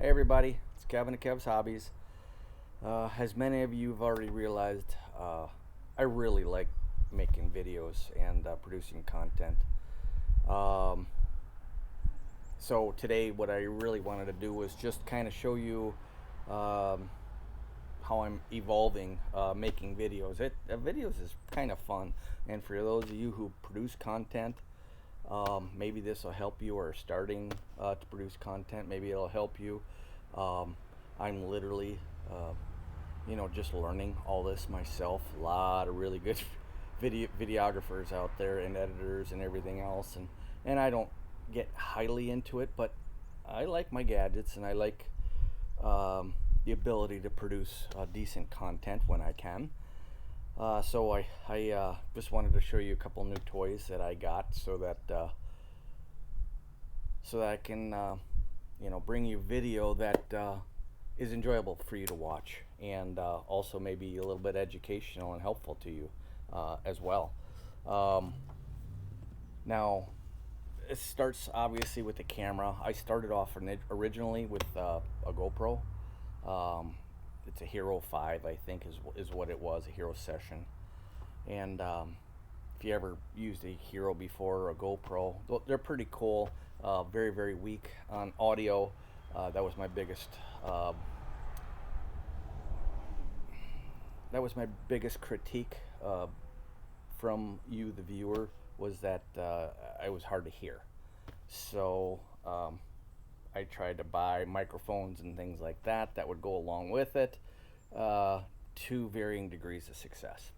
Hey everybody, it's Kevin at Kev's Hobbies. As many of you have already realized, I really like making videos and producing content. Um, so today what I really wanted to do was just kind of show you um, how I'm evolving making videos. Videos is kind of fun, and for those of you who produce content, maybe this will help you, or starting to produce content. Maybe it'll help you. Um, I'm literally, just learning all this myself. A lot of really good videographers out there, and editors, and everything else. And I don't get highly into it, but I like my gadgets, and I like the ability to produce decent content when I can. So I just wanted to show you a couple new toys that I got, so that I can bring you video that is enjoyable for you to watch, and also maybe a little bit educational and helpful to you as well. Now, it starts obviously with the camera. I started off originally with a GoPro. It's a Hero 5, I think, is what it was, a Hero Session. And if you ever used a Hero before, or a GoPro, they're pretty cool. Very, very weak on audio. That was my biggest critique from you, the viewer, was that I was hard to hear. So I tried to buy microphones and things like that would go along with it, to varying degrees of success.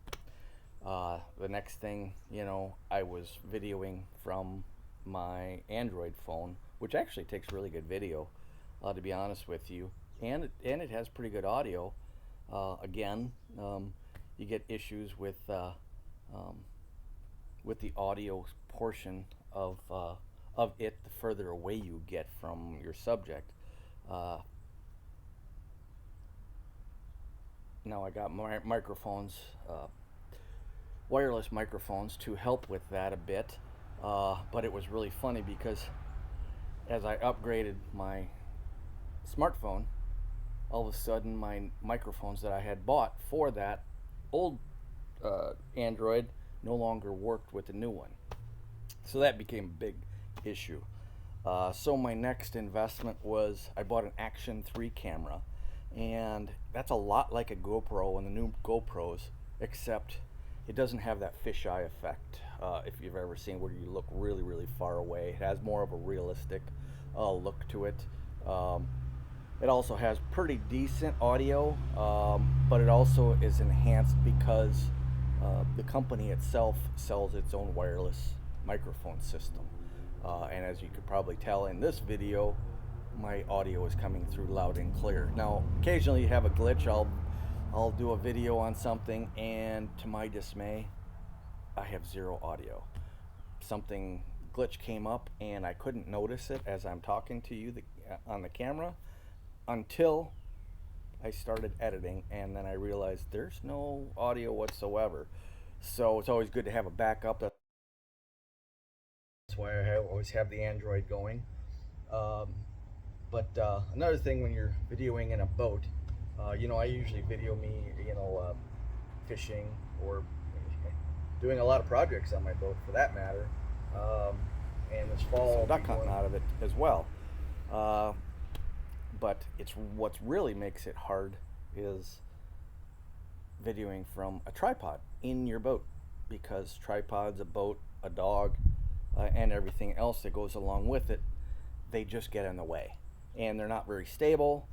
The next thing, I was videoing from my Android phone, which actually takes really good video, to be honest with you, and it has pretty good audio. Again, you get issues with the audio portion of it the further away you get from your subject. Now I got microphones, wireless microphones, to help with that a bit, but it was really funny because as I upgraded my smartphone, all of a sudden my microphones that I had bought for that old Android no longer worked with the new one. So that became a big issue. So my next investment was, I bought an Action 3 camera, and that's a lot like a GoPro and the new GoPros, except it doesn't have that fisheye effect, if you've ever seen, where you look really, really far away. It has more of a realistic look to it. It also has pretty decent audio, but it also is enhanced because the company itself sells its own wireless microphone system. And as you could probably tell in this video, my audio is coming through loud and clear. Now, occasionally you have a glitch. I'll do a video on something, and to my dismay, I have zero audio. Something glitch came up, and I couldn't notice it as I'm talking to you on the camera, until I started editing, and then I realized there's no audio whatsoever. So it's always good to have a backup. That's why I always have the Android going. But another thing, when you're videoing in a boat, I usually video me, fishing, or doing a lot of projects on my boat, for that matter. And this fall, duck hunting out of it as well. But what's really makes it hard is videoing from a tripod in your boat, because tripods, a boat, a dog, and everything else that goes along with it, they just get in the way, and they're not very stable.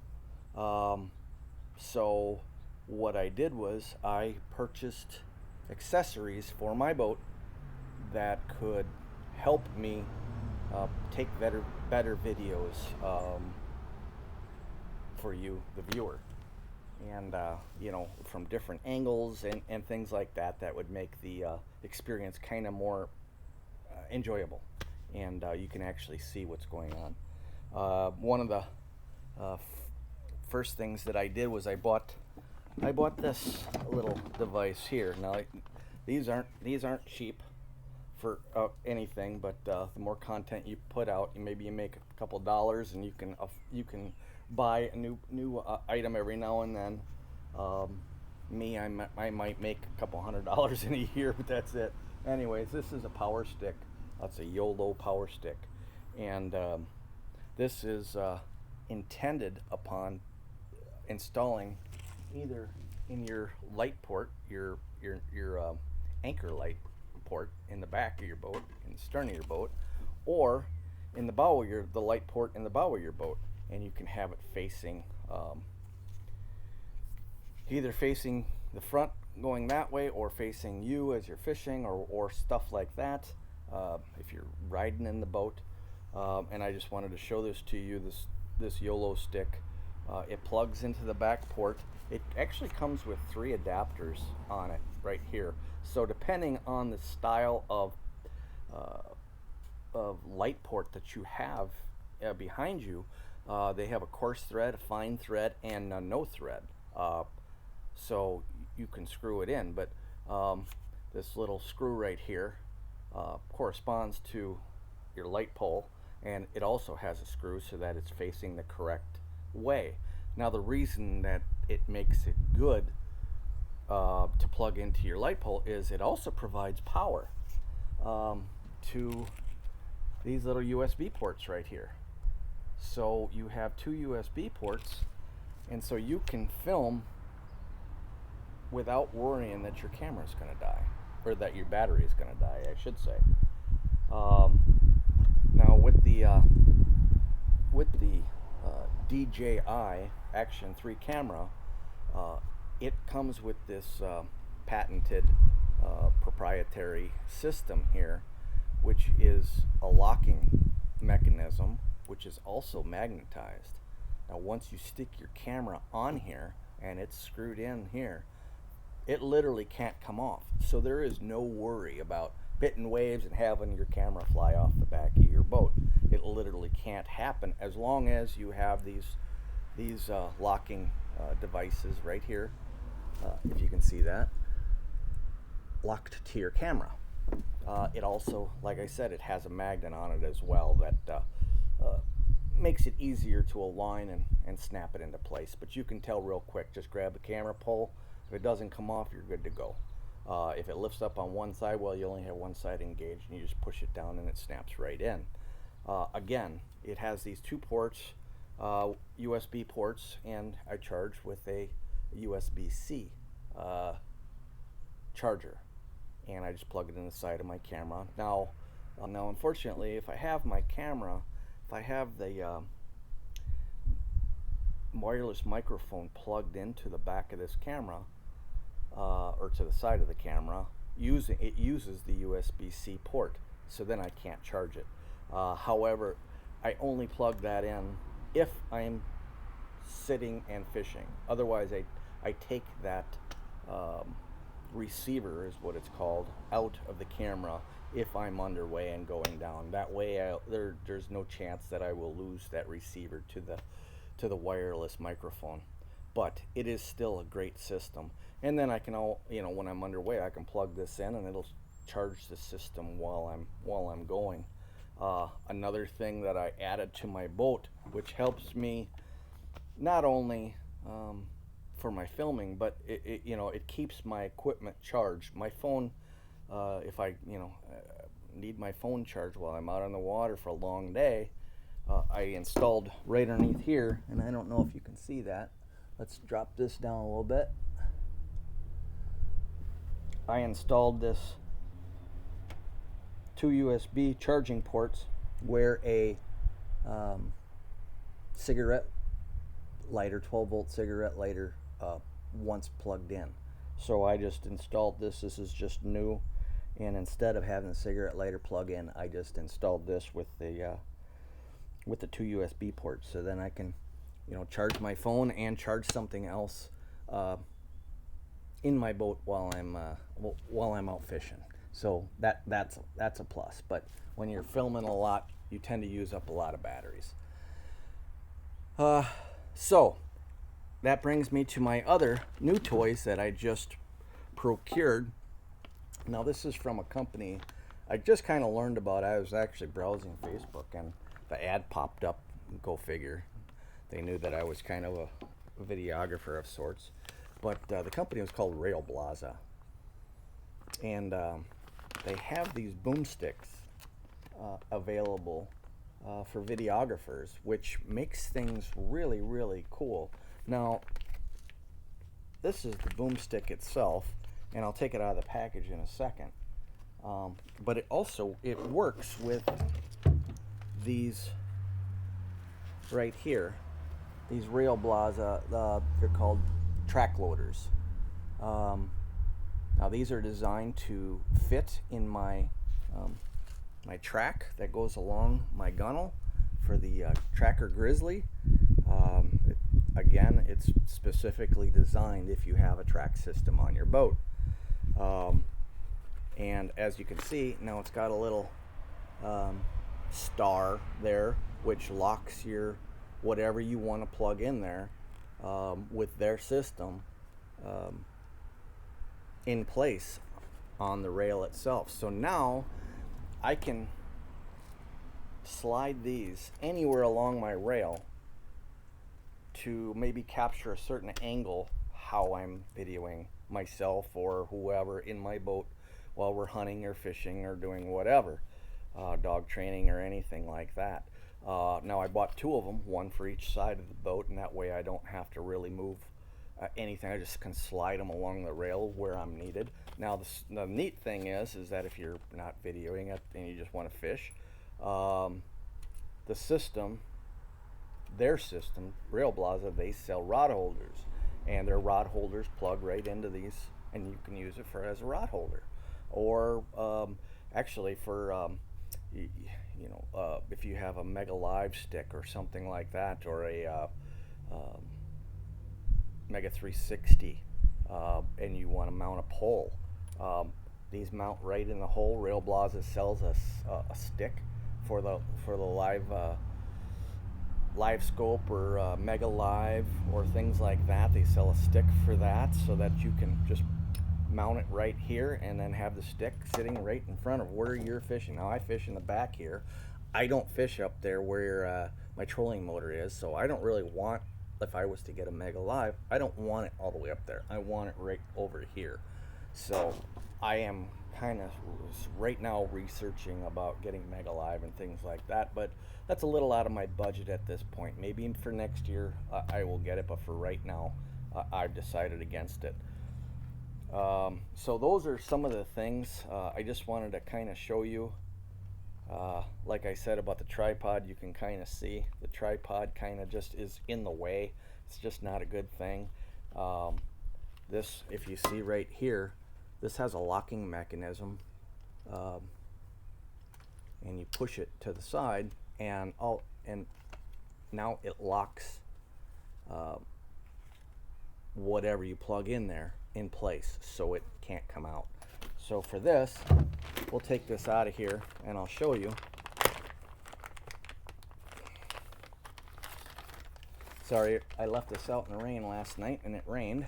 So what I did was I purchased accessories for my boat that could help me take better videos for you, the viewer, and from different angles and things like that would make the experience kind of more enjoyable, and you can actually see what's going on. One of the first things that I did was I bought this little device here. Now, these aren't cheap for anything, but the more content you put out, maybe you make a couple dollars, and you can buy a new item every now and then. Um, I might make a couple $100 in a year, but that's it. Anyways, this is a power stick. That's a YOLO power stick, and this is intended upon installing either in your light port, your anchor light port in the back of your boat, in the stern of your boat, or in the bow of the light port in the bow of your boat, and you can have it facing either facing the front going that way or facing you as you're fishing, or stuff like that, if you're riding in the boat. And I just wanted to show this to you, this YOLO stick. It plugs into the back port. It actually comes with 3 adapters on it right here. So depending on the style of light port that you have behind you, they have a coarse thread, a fine thread, and no thread. So you can screw it in, but this little screw right here corresponds to your light pole, and it also has a screw so that it's facing the correct way. Now, the reason that it makes it good to plug into your light pole is it also provides power to these little USB ports right here. So you have 2 USB ports, and so you can film without worrying that your camera is going to die, or that your battery is going to die, I should say. Now with the DJI Action 3 camera, it comes with this patented proprietary system here, which is a locking mechanism, which is also magnetized. Now once you stick your camera on here and it's screwed in here, it literally can't come off. So there is no worry about hitting waves and having your camera fly off the back of your boat. It literally can't happen as long as you have these locking devices right here, if you can see that, locked to your camera. It also, like I said, it has a magnet on it as well that makes it easier to align and snap it into place. But you can tell real quick. Just grab the camera pole. If it doesn't come off, you're good to go. If it lifts up on one side, well, you only have one side engaged, and you just push it down and it snaps right in. Again, it has these 2 ports, USB ports, and I charge with a USB-C charger, and I just plug it in the side of my camera. Now unfortunately, if I have the wireless microphone plugged into the back of this camera, or to the side of the camera, it uses the USB-C port, so then I can't charge it. However, I only plug that in if I'm sitting and fishing. Otherwise, I take that receiver, is what it's called, out of the camera if I'm underway and going down. That way, there's no chance that I will lose that receiver to the wireless microphone. But it is still a great system. And then I can, when I'm underway, I can plug this in and it'll charge the system while I'm going. Another thing that I added to my boat, which helps me not only for my filming, but it keeps my equipment charged. My phone, if I need my phone charged while I'm out on the water for a long day, I installed right underneath here, and I don't know if you can see that. Let's drop this down a little bit. I installed this 2 USB charging ports where a cigarette lighter, 12-volt cigarette lighter, once plugged in. So I just installed this. This is just new, and instead of having the cigarette lighter plug in, I just installed this with the 2 USB ports. So then I can, charge my phone and charge something else in my boat while I'm out fishing. So that's a plus. But when you're filming a lot, you tend to use up a lot of batteries. So that brings me to my other new toys that I just procured. Now this is from a company I just kind of learned about it. I was actually browsing Facebook and the ad popped up. Go figure. They knew that I was kind of a videographer of sorts. But the company was called RailBlaza. And they have these boomsticks available for videographers, which makes things really, really cool. Now, this is the boomstick itself, and I'll take it out of the package in a second. But it works with these right here. These RailBlaza, they're called track loaders. Now these are designed to fit in my my track that goes along my gunnel for the Tracker Grizzly. Again, it's specifically designed if you have a track system on your boat. And as you can see, now it's got a little star there, which locks your whatever you want to plug in there with their system in place on the rail itself. So now I can slide these anywhere along my rail to maybe capture a certain angle how I'm videoing myself or whoever in my boat while we're hunting or fishing or doing whatever, dog training or anything like that. Now I bought two of them, one for each side of the boat, and that way I don't have to really move anything. I just can slide them along the rail where I'm needed. Now the neat thing is that if you're not videoing it and you just want to fish, the system, their system, RailBlaza, they sell rod holders, and their rod holders plug right into these, and you can use it as a rod holder, or actually for if you have a Mega Live stick or something like that, or a Mega 360, and you want to mount a pole, these mount right in the hole. RailBlaza sells us a stick for the live scope or Mega Live or things like that. They sell a stick for that so that you can just mount it right here and then have the stick sitting right in front of where you're fishing. Now I fish in the back here. I don't fish up there where my trolling motor is, so I don't really want, if I was to get a Mega Live, I don't want it all the way up there. I want it right over here. So I am kind of right now researching about getting Mega Live and things like that, but that's a little out of my budget at this point. Maybe for next year I will get it, but for right now I've decided against it. So those are some of the things I just wanted to kind of show you. Like I said about the tripod, you can kind of see the tripod kind of just is in the way. It's just not a good thing. This, if you see right here, this has a locking mechanism, and you push it to the side, and now it locks whatever you plug in there in place, so it can't come out. So for this, we'll take this out of here and I'll show you. Sorry, I left this out in the rain last night and it rained.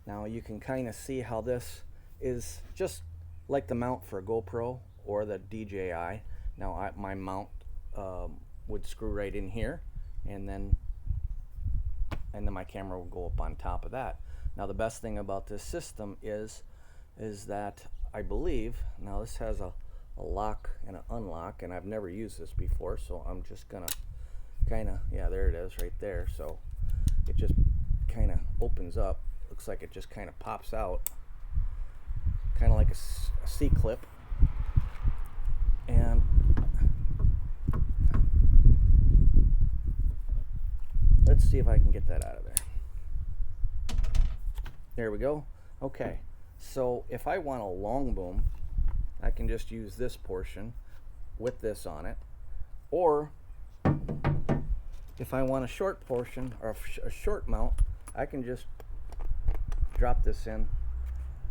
Now you can kind of see how this is just like the mount for a GoPro or the DJI. Now my mount would screw right in here, and then my camera will go up on top of that. Now the best thing about this system is that I believe, now this has a lock and an unlock, and I've never used this before, so I'm just gonna yeah, there it is right there. So it just kind of opens up. Looks like it just kind of pops out, kind of like a C-clip. And let's see if I can get that out of there. There we go. Okay, so if I want a long boom, I can just use this portion with this on it, or if I want a short portion or a short mount, I can just drop this in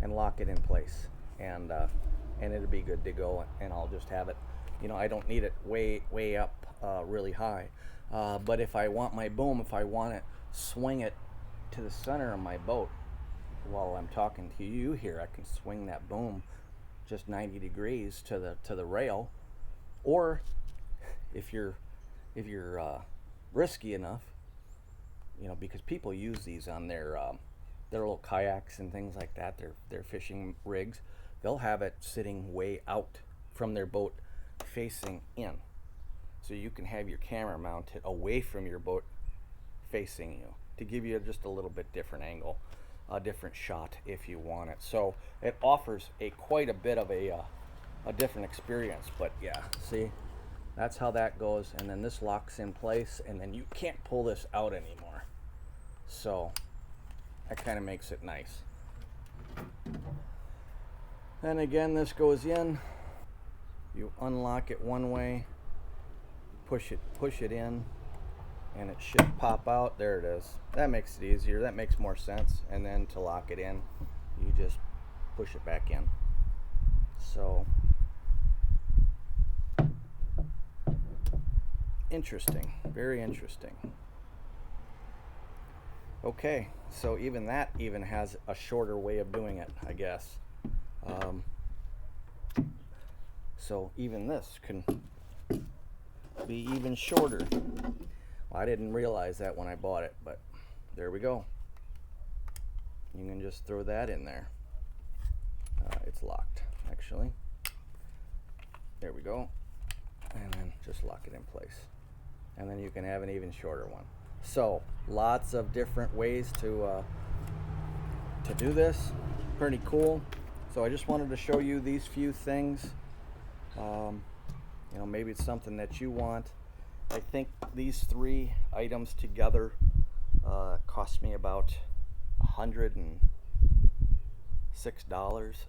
and lock it in place, and it'll be good to go, and I'll just have it, I don't need it way up really high, but if I want my boom, if I want to swing it to the center of my boat while I'm talking to you here, I can swing that boom just 90 degrees to the rail, or if you're risky enough, because people use these on their little kayaks and things like that, their fishing rigs, they'll have it sitting way out from their boat facing in. So you can have your camera mounted away from your boat facing you to give you just a little bit different angle, a different shot if you want it. So it offers quite a bit of a different experience. But yeah, see, that's how that goes. And then this locks in place, and then you can't pull this out anymore. So that kind of makes it nice. Then again, this goes in. You unlock it one way, push it in, and it should pop out. There it is. That makes it easier. That makes more sense. And then to lock it in, you just push it back in. So interesting, very interesting. Okay, so even that has a shorter way of doing it, I guess. So even this can be even shorter. Well, I didn't realize that when I bought it, but there we go. You can just throw that in there. It's locked, actually. There we go. And then just lock it in place. And then you can have an even shorter one. So lots of different ways to do this. Pretty cool. So I just wanted to show you these few things. Maybe it's something that you want. I think these 3 items together cost me about $106,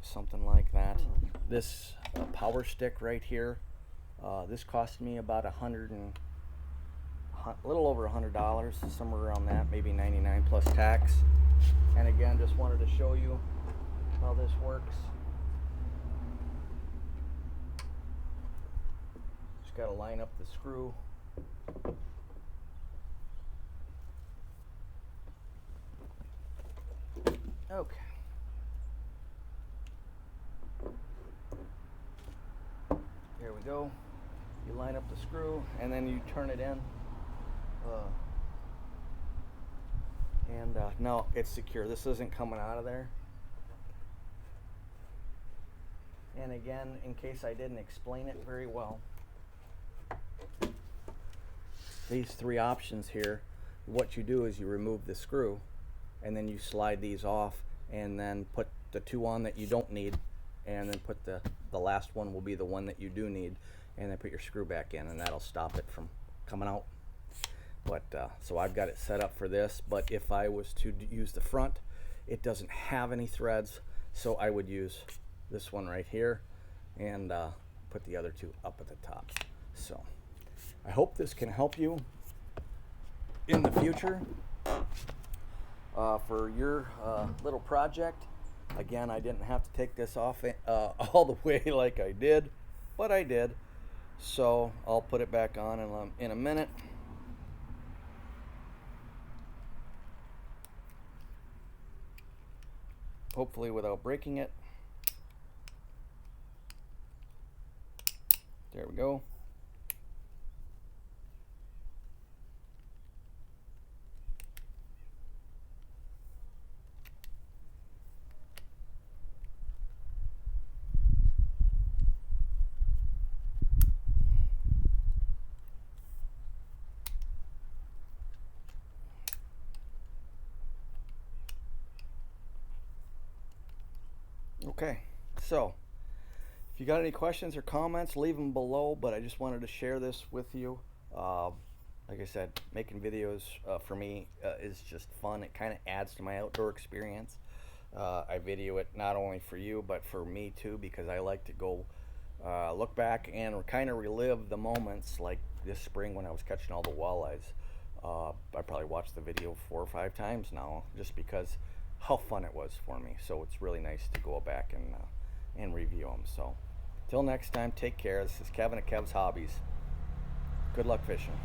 something like that. This power stick right here, this cost me about a little over $100, somewhere around that, maybe $99 plus tax. And again, just wanted to show you how this works. Just got to line up the screw. Okay. There we go. You line up the screw and then you turn it in. No, it's secure. This isn't coming out of there. And again, in case I didn't explain it very well, these 3 options here, what you do is you remove the screw and then you slide these off and then put the 2 on that you don't need, and then put the last one will be the one that you do need, and then put your screw back in, and that'll stop it from coming out. But so I've got it set up for this, but if I was to use the front, it doesn't have any threads, so I would use this one right here and put the other 2 up at the top. So I hope this can help you in the future for your little project. Again, I didn't have to take this off all the way like I did, but I did. So I'll put it back on in a minute. Hopefully without breaking it. There we go. Okay, so if you got any questions or comments, leave them below, but I just wanted to share this with you. Like I said, making videos for me is just fun. It kind of adds to my outdoor experience. I video it not only for you, but for me too, because I like to go look back and kind of relive the moments, like this spring when I was catching all the walleyes. I probably watched the video 4 or 5 times now, just because how fun it was for me. So it's really nice to go back and review them. So till next time, take care. This is Kevin at Kev's Hobbies. Good luck fishing.